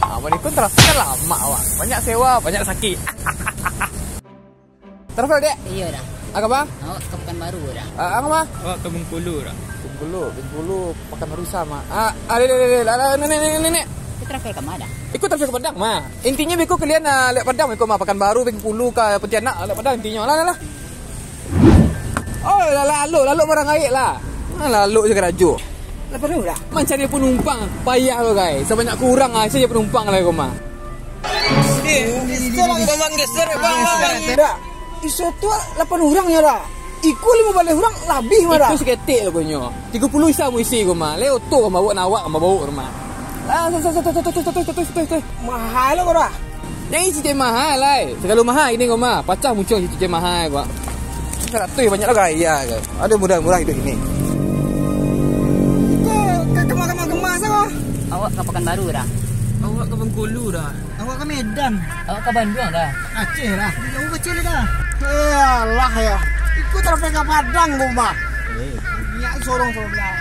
Abang Ikut travelnya lama awak. Banyak sewa, banyak sakit. Travel dek? Iya dah. Agak apa? Awak ke Pekanbaru dah. Agak apa? Awak ke Bengkulu dah. Bengkulu, Pekanbaru sama. Nenek. Kita travel ke mana? Ikut travel ke Padang mah. Intinya beko kalian lihat Padang beko mah Pekanbaru, Bengkulu ke Pontianak lihat Padang intinya. Lah. Oh, lalu barang air lah. Lalu je kerajo. Lepas dulu dah. Man cari penumpang payah lo guys. Sebanyak kurang saja penumpang lah kau mah. Bang geser bang. Tidak. Isu tu 8 orang ya dah. Iku 15 orang lebih mah dah. Itu seketik lah kau nyo. 30 isa mu isi kau mah. Leo tu kau bawa nawak kau bawa rumah. Lah, tuh. Mahal lah kau dah. Yang isi cek mahal lah. Segala mahal ini kau mah. Pacah muncul isi cek mahal kau. 100 banyak lah gaya kan. Ada murah-murah hidup ini. Kemas kau. Awak ke Pekanbaru dah. Awak ke Bengkulu dah. Awak ke Medan. Awak ke Bandung dah. Aceh lah. Jauh kecil dah. Yalah ya. Ikut travel ke Padang kau mah. Ya sorong belah.